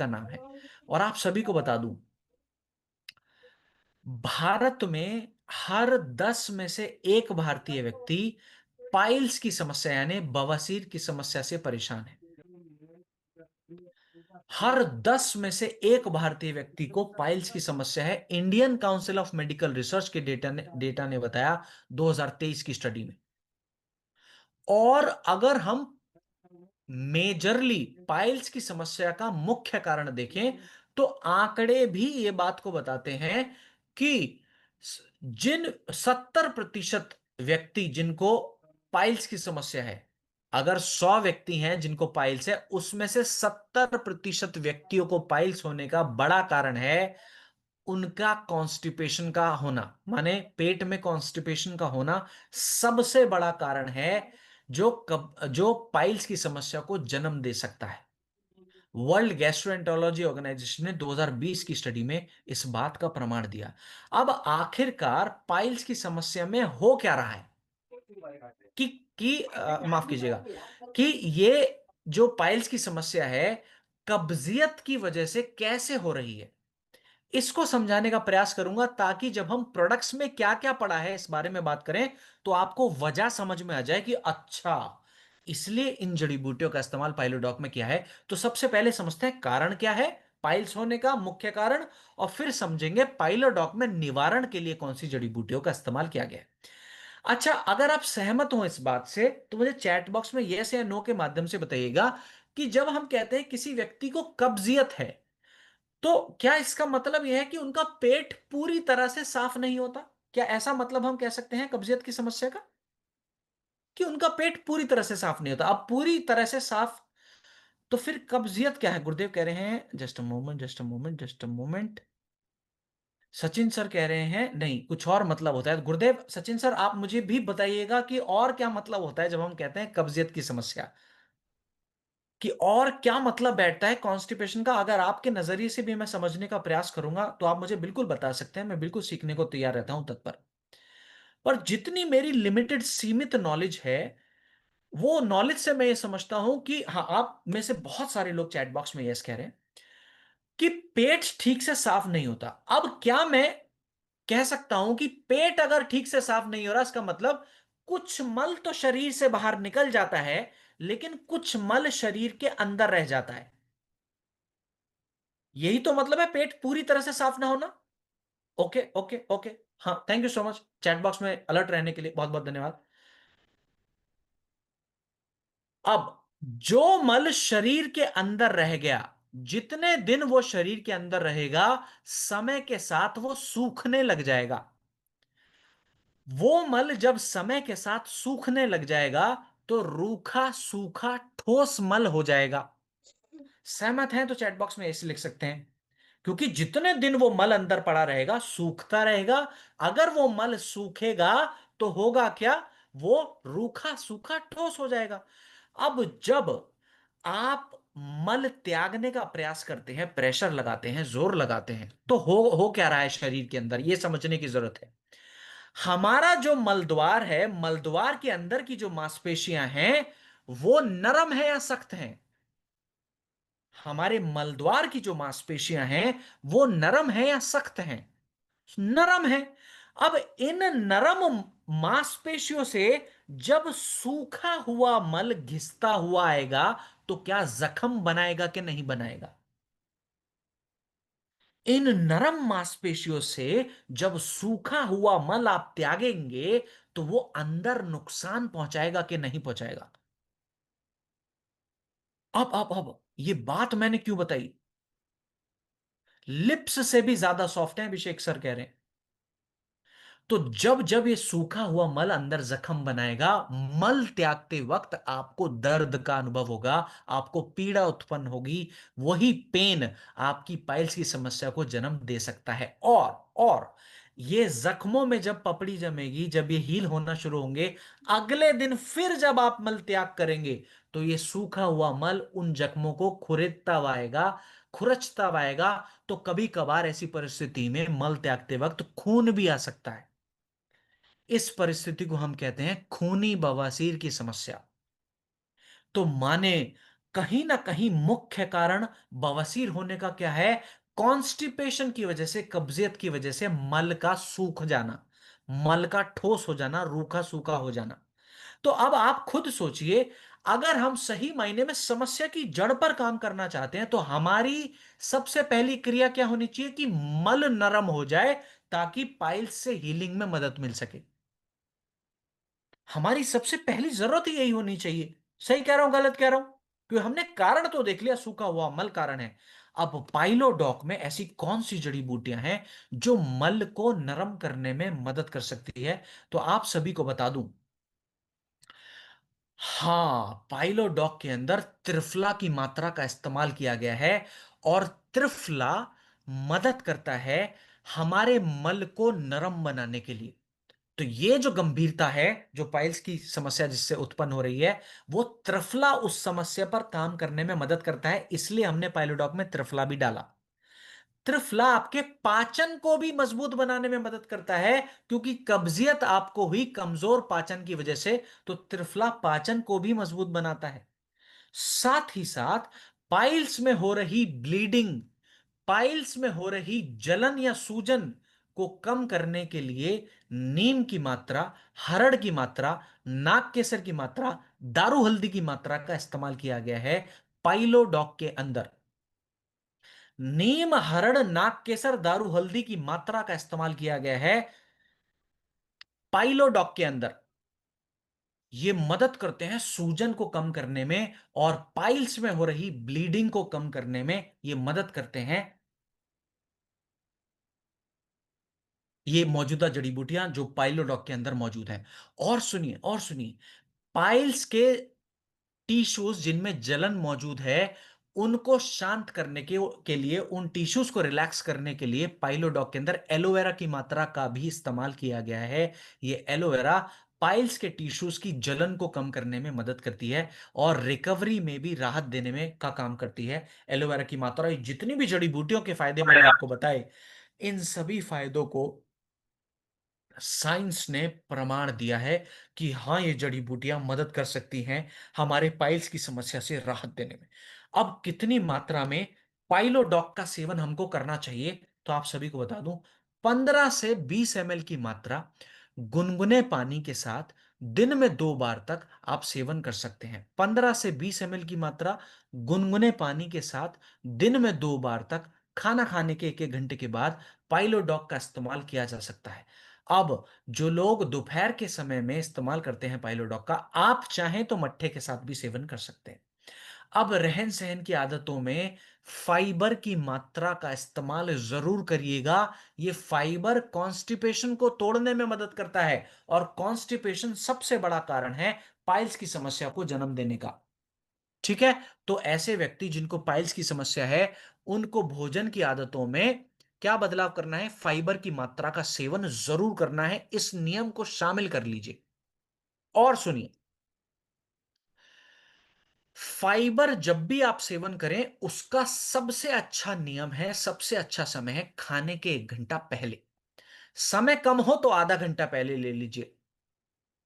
का नाम है। और आप सभी को बता दूं, भारत में हर 10 में से एक भारतीय व्यक्ति पाइल्स की समस्या यानी बवासीर की समस्या से परेशान है। हर 10 में से एक भारतीय व्यक्ति को पाइल्स की समस्या है, Indian council of medical research के डेटा ने बताया 2023 की स्टडी में। और अगर हम मेजरली पाइल्स की समस्या का मुख्य कारण देखें तो आंकड़े भी ये बात को बताते हैं कि जिन 70% व्यक्ति जिनको पाइल्स की समस्या है, अगर 100 व्यक्ति हैं जिनको पाइल्स है, उसमें से 70% व्यक्तियों को पाइल्स होने का बड़ा कारण है उनका कॉन्स्टिपेशन का होना, माने पेट में कॉन्स्टिपेशन का होना सबसे बड़ा कारण है जो पाइल्स की समस्या को जन्म दे सकता है। वर्ल्ड गैस्ट्रोएंटरोलॉजी ऑर्गेनाइजेशन ने 2020 की स्टडी में इस बात का प्रमाण दिया। अब आखिरकार पाइल्स की समस्या में हो क्या रहा है कि माफ कीजिएगा, कि ये जो पाइल्स की समस्या है कब्जियत की वजह से कैसे हो रही है, इसको समझाने का प्रयास करूंगा ताकि जब हम प्रोडक्ट्स में क्या क्या पड़ा है इस बारे में बात करें तो आपको वजह समझ में आ जाए कि अच्छा, इसलिए इन जड़ी बूटियों का इस्तेमाल पाइलोडॉक में किया है। तो सबसे पहले समझते हैं कारण क्या है पाइल्स होने का मुख्य कारण, और फिर समझेंगे पाइलोडॉक में निवारण के लिए कौन सी जड़ी बूटियों का इस्तेमाल किया गया है। अच्छा, अगर आप सहमत हो इस बात से तो मुझे चैट बॉक्स में यस या नो के माध्यम से बताइएगा कि जब हम कहते हैं किसी व्यक्ति को कब्जियत है तो क्या इसका मतलब यह है कि उनका पेट पूरी तरह से साफ नहीं होता? क्या ऐसा मतलब हम कह सकते हैं कब्जियत की समस्या का कि उनका पेट पूरी तरह से साफ नहीं होता? अब पूरी तरह से साफ, तो फिर कब्जियत क्या है? गुरुदेव कह रहे हैं just a moment, just a moment, just a moment. Sachin sir कह रहे हैं नहीं, कुछ और मतलब होता है। गुरुदेव, सचिन सर आप मुझे भी बताइएगा कि और क्या मतलब होता है जब हम कहते हैं कब्जियत की समस्या, कि और क्या मतलब बैठता है कॉन्स्टिपेशन का। अगर आपके नजरिए से भी मैं समझने का प्रयास करूंगा तो आप मुझे बिल्कुल बता सकते हैं, मैं बिल्कुल सीखने को तैयार रहता हूं तत्पर। पर जितनी मेरी लिमिटेड सीमित नॉलेज है वो नॉलेज से मैं ये समझता हूं कि हाँ, आप में से बहुत सारे लोग चैट बॉक्स में यस कह रहे हैं कि पेट ठीक से साफ नहीं होता। अब क्या मैं कह सकता हूं कि पेट अगर ठीक से साफ नहीं हो रहा इसका मतलब कुछ मल तो शरीर से बाहर निकल जाता है लेकिन कुछ मल शरीर के अंदर रह जाता है, यही तो मतलब है पेट पूरी तरह से साफ ना होना। ओके ओके ओके, हाँ, thank you so much chat box में अलर्ट रहने के लिए बहुत बहुत धन्यवाद। अब जो मल शरीर के अंदर रह गया, जितने दिन वो शरीर के अंदर रहेगा समय के साथ वो सूखने लग जाएगा। वो मल जब समय के साथ सूखने लग जाएगा तो रूखा सूखा ठोस मल हो जाएगा। सहमत हैं तो चैट बॉक्स में ऐसे लिख सकते हैं, क्योंकि जितने दिन वो मल अंदर पड़ा रहेगा सूखता रहेगा। अगर वो मल सूखेगा तो होगा क्या, वो रूखा सूखा ठोस हो जाएगा। अब जब आप मल त्यागने का प्रयास करते हैं, प्रेशर लगाते हैं, जोर लगाते हैं, तो हो क्या रहा है शरीर के अंदर, यह समझने की जरूरत है। हमारा जो मलद्वार है, मलद्वार के अंदर की जो मांसपेशियां हैं वो नरम है या सख्त हैं? हमारे मलद्वार की जो मांसपेशियां हैं वो नरम है या सख्त हैं? नरम है। अब इन नरम मांसपेशियों से जब सूखा हुआ मल घिसता हुआ आएगा तो क्या जख्म बनाएगा कि नहीं बनाएगा? इन नरम मांसपेशियों से जब सूखा हुआ मल आप त्यागेंगे तो वो अंदर नुकसान पहुंचाएगा कि नहीं पहुंचाएगा? अब ये बात मैंने क्यों बताई? लिप्स से भी ज्यादा सॉफ्ट है, अभिषेक सर कह रहे हैं। तो जब जब ये सूखा हुआ मल अंदर जख्म बनाएगा, मल त्यागते वक्त आपको दर्द का अनुभव होगा, आपको पीड़ा उत्पन्न होगी। वही पेन आपकी पाइल्स की समस्या को जन्म दे सकता है। और ये जख्मों में जब पपड़ी जमेगी, जब ये हील होना शुरू होंगे, अगले दिन फिर जब आप मल त्याग करेंगे तो ये सूखा हुआ मल उन जख्मों को खुरेदता हुआ आएगा, खुरचता हुआ आएगा। तो कभी कभार ऐसी परिस्थिति में मल त्यागते वक्त खून भी आ सकता है। इस परिस्थिति को हम कहते हैं खूनी बवासीर की समस्या। तो माने कहीं ना कहीं मुख्य कारण बवासीर होने का क्या है? कॉन्स्टिपेशन की वजह से, कब्जियत की वजह से मल का सूख जाना, मल का ठोस हो जाना, रूखा सूखा हो जाना। तो अब आप खुद सोचिए, अगर हम सही मायने में समस्या की जड़ पर काम करना चाहते हैं तो हमारी सबसे पहली क्रिया क्या होनी चाहिए कि मल नरम हो जाए, ताकि पाइल्स से हीलिंग में मदद मिल सके। हमारी सबसे पहली जरूरत ही यही होनी चाहिए। सही कह रहा हूं, गलत कह रहा हूं? क्योंकि हमने कारण तो देख लिया, सूखा हुआ मल कारण है। अब पाइलोडॉक में ऐसी कौन सी जड़ी बूटियां हैं जो मल को नरम करने में मदद कर सकती है? तो आप सभी को बता दूं, हां, पाइलोडॉक के अंदर त्रिफला की मात्रा का इस्तेमाल किया गया है। और त्रिफला मदद करता है हमारे मल को नरम बनाने के लिए। तो ये जो गंभीरता है, जो पाइल्स की समस्या जिससे उत्पन्न हो रही है, वो त्रिफला उस समस्या पर काम करने में मदद करता है। इसलिए हमने पाइलोडॉक में त्रिफला भी डाला। त्रिफला आपके पाचन को भी मजबूत बनाने में मदद करता है, क्योंकि कब्जियत आपको हुई कमजोर पाचन की वजह से, तो त्रिफला पाचन को भी मजबूत बनाता है। साथ ही साथ पाइल्स में हो रही ब्लीडिंग, पाइल्स में हो रही जलन या सूजन को कम करने के लिए नीम की मात्रा, हरड़ की मात्रा, नाग केसर की मात्रा, दारू हल्दी की मात्रा का इस्तेमाल किया गया है पाइलोडॉक के अंदर। नीम, हरड़, नाग केसर, दारू हल्दी की मात्रा का इस्तेमाल किया गया है पाइलोडॉक के अंदर। ये मदद करते हैं सूजन को कम करने में, और पाइल्स में हो रही ब्लीडिंग को कम करने में ये मदद करते हैं, ये मौजूदा जड़ी बूटियां जो पाइलोडॉक के अंदर मौजूद हैं। और सुनिए, और सुनिए, पाइल्स के टिश्यूज जिनमें जलन मौजूद है, उनको शांत करने के लिए, उन टिश्यूज को रिलैक्स करने के लिए पाइलोडॉक के अंदर एलोवेरा की मात्रा का भी इस्तेमाल किया गया है। ये एलोवेरा पाइल्स के टिश्यूज की जलन को कम करने में मदद करती है, और रिकवरी में भी राहत देने में का काम करती है एलोवेरा की मात्रा। ये जितनी भी जड़ी बूटियों के फायदे मैंने आपको बताए, इन सभी फायदों को साइंस ने प्रमाण दिया है कि हाँ, ये जड़ी बूटियां मदद कर सकती हैं हमारे पाइल्स की समस्या से राहत देने में। अब कितनी मात्रा में पाइलोडॉक का सेवन हमको करना चाहिए, तो आप सभी को बता दूं, 15 से 20 ml की मात्रा गुनगुने पानी के साथ दिन में 2 बार तक आप सेवन कर सकते हैं। 15 से 20 ml की मात्रा गुनगुने पानी के साथ दिन में 2 बार तक, खाना खाने के 1-1 घंटे के बाद पाइलोडॉक का इस्तेमाल किया जा सकता है। अब जो लोग दोपहर के समय में इस्तेमाल करते हैं पाइलोडॉक का, आप चाहें तो मट्ठे के साथ भी सेवन कर सकते हैं। अब रहन सहन की आदतों में फाइबर की मात्रा का इस्तेमाल जरूर करिएगा। यह फाइबर कॉन्स्टिपेशन को तोड़ने में मदद करता है, और कॉन्स्टिपेशन सबसे बड़ा कारण है पाइल्स की समस्या को जन्म देने का। ठीक है? तो ऐसे व्यक्ति जिनको पाइल्स की समस्या है, उनको भोजन की आदतों में क्या बदलाव करना है? फाइबर की मात्रा का सेवन जरूर करना है। इस नियम को शामिल कर लीजिए। और सुनिए, फाइबर जब भी आप सेवन करें, उसका सबसे अच्छा नियम है, सबसे अच्छा समय है खाने के 1 घंटा पहले। समय कम हो तो आधा घंटा पहले ले लीजिए,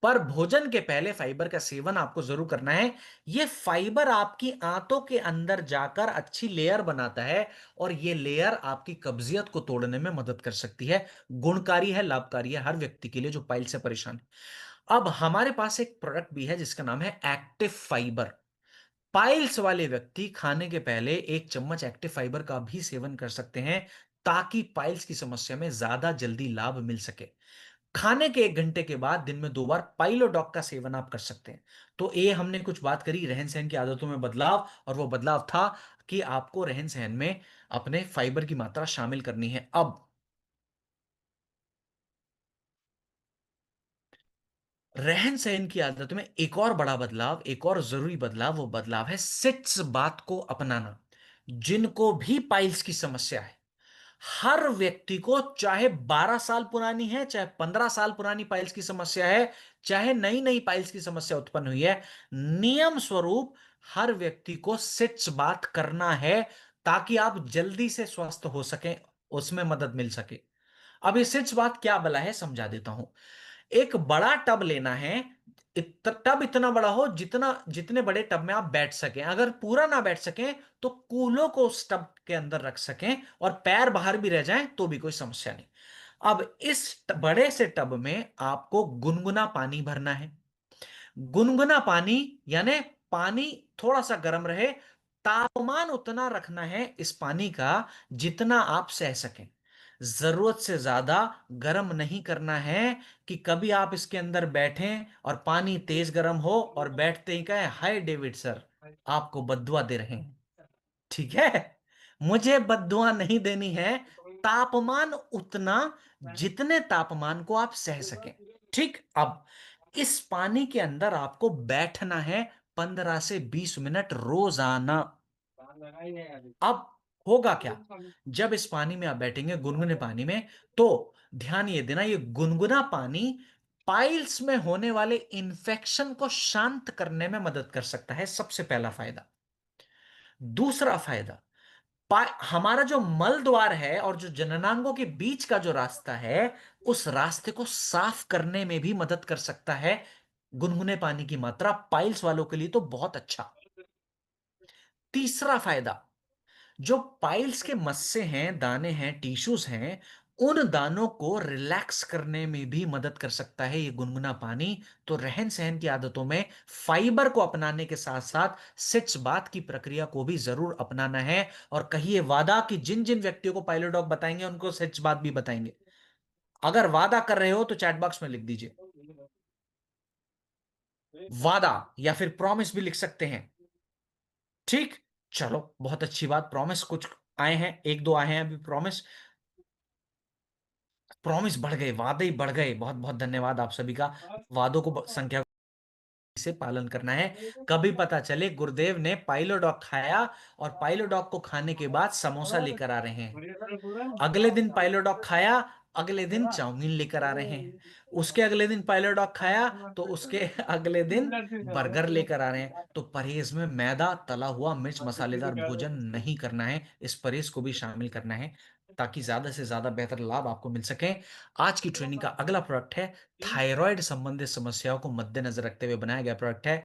पर भोजन के पहले फाइबर का सेवन आपको जरूर करना है। यह फाइबर आपकी आंतों के अंदर जाकर अच्छी लेयर बनाता है, और यह लेयर आपकी कब्जियत को तोड़ने में मदद कर सकती है। गुणकारी है, लाभकारी है हर व्यक्ति के लिए जो पाइल से परेशान है। अब हमारे पास एक प्रोडक्ट भी है जिसका नाम है एक्टिव फाइबर। पाइल्स वाले व्यक्ति खाने के पहले 1 चम्मच एक्टिव फाइबर का भी सेवन कर सकते हैं, ताकि पाइल्स की समस्या में ज्यादा जल्दी लाभ मिल सके। खाने के 1 घंटे के बाद दिन में 2 बार पाइलोडॉक का सेवन आप कर सकते हैं। तो ये हमने कुछ बात करी रहन सहन की आदतों में बदलाव, और वो बदलाव था कि आपको रहन सहन में अपने फाइबर की मात्रा शामिल करनी है। अब रहन सहन की आदतों में एक और बड़ा बदलाव, एक और जरूरी बदलाव, वो बदलाव है सिट्स बात को अपनाना। जिनको भी पाइल्स की समस्या है, हर व्यक्ति को, चाहे 12 साल पुरानी है, चाहे 15 साल पुरानी पाइल्स की समस्या है, चाहे नई नई पाइल्स की समस्या उत्पन्न हुई है, नियम स्वरूप हर व्यक्ति को सिट्स बात करना है, ताकि आप जल्दी से स्वस्थ हो सकें, उसमें मदद मिल सके। अब ये सिट्स बात क्या बला है, समझा देता हूं। एक बड़ा टब लेना है, टब इतना बड़ा हो जितना जितने बड़े टब में आप बैठ सकें। अगर पूरा ना बैठ सकें तो कूलों को उस टब के अंदर रख सकें और पैर बाहर भी रह जाएं तो भी कोई समस्या नहीं। अब इस बड़े से टब में आपको गुनगुना पानी भरना है। गुनगुना पानी यानी पानी थोड़ा सा गर्म रहे, तापमान उतना रखना है इस पानी का जितना आप सह सकें। जरूरत से ज्यादा गर्म नहीं करना है कि कभी आप इसके अंदर बैठें और पानी तेज गर्म हो और बैठते ही कहें हाय डेविड सर, आपको बद्दुआ दे रहे हैं। ठीक है, मुझे बद्दुआ नहीं देनी है। तापमान उतना जितने तापमान को आप सह सकें। ठीक, अब इस पानी के अंदर आपको बैठना है 15 से 20 मिनट रोजाना। अब होगा क्या, जब इस पानी में आप बैठेंगे गुनगुने पानी में, तो ध्यान ये देना, ये गुनगुना पानी पाइल्स में होने वाले इंफेक्शन को शांत करने में मदद कर सकता है, सबसे पहला फायदा। दूसरा फायदा, हमारा जो मल द्वार है और जो जननांगों के बीच का जो रास्ता है, उस रास्ते को साफ करने में भी मदद कर सकता है। गुनगुने पानी की मात्रा पाइल्स वालों के लिए तो बहुत अच्छा। तीसरा फायदा, जो पाइल्स के मस्से हैं, दाने हैं, टिश्यूज हैं, उन दानों को रिलैक्स करने में भी मदद कर सकता है ये गुनगुना पानी। तो रहन सहन की आदतों में फाइबर को अपनाने के साथ साथ सिट्स बात की प्रक्रिया को भी जरूर अपनाना है। और कहिए वादा कि जिन जिन व्यक्तियों को पाइलो डॉग बताएंगे उनको सिट्स बात भी बताएंगे। अगर वादा कर रहे हो तो चैट बॉक्स में लिख दीजिए वादा, या फिर प्रॉमिस भी लिख सकते हैं। ठीक, चलो बहुत अच्छी बात, प्रॉमिस कुछ आए हैं, एक दो आए हैं अभी प्रॉमिस। प्रॉमिस बढ़ गए, वादे ही बढ़ गए, बहुत बहुत धन्यवाद आप सभी का। वादों को संख्या से पालन करना है। कभी पता चले गुरुदेव ने पाइलोडॉग खाया और पाइलोडॉग को खाने के बाद समोसा लेकर आ रहे हैं, अगले दिन पाइलोडॉग खाया, अगले दिन चाउमीन लेकर आ रहे हैं, उसके अगले दिन पाइलोडॉग खाया तो उसके अगले दिन बर्गर लेकर आ रहे हैं। तो परहेज में मैदा, तला हुआ, मिर्च मसालेदार भोजन नहीं करना है, इस परहेज को भी शामिल करना है ताकि ज्यादा से ज्यादा बेहतर लाभ आपको मिल सके। आज की ट्रेनिंग का अगला प्रोडक्ट है, थायराइड संबंधित समस्याओं को मद्देनजर रखते हुए बनाया गया प्रोडक्ट है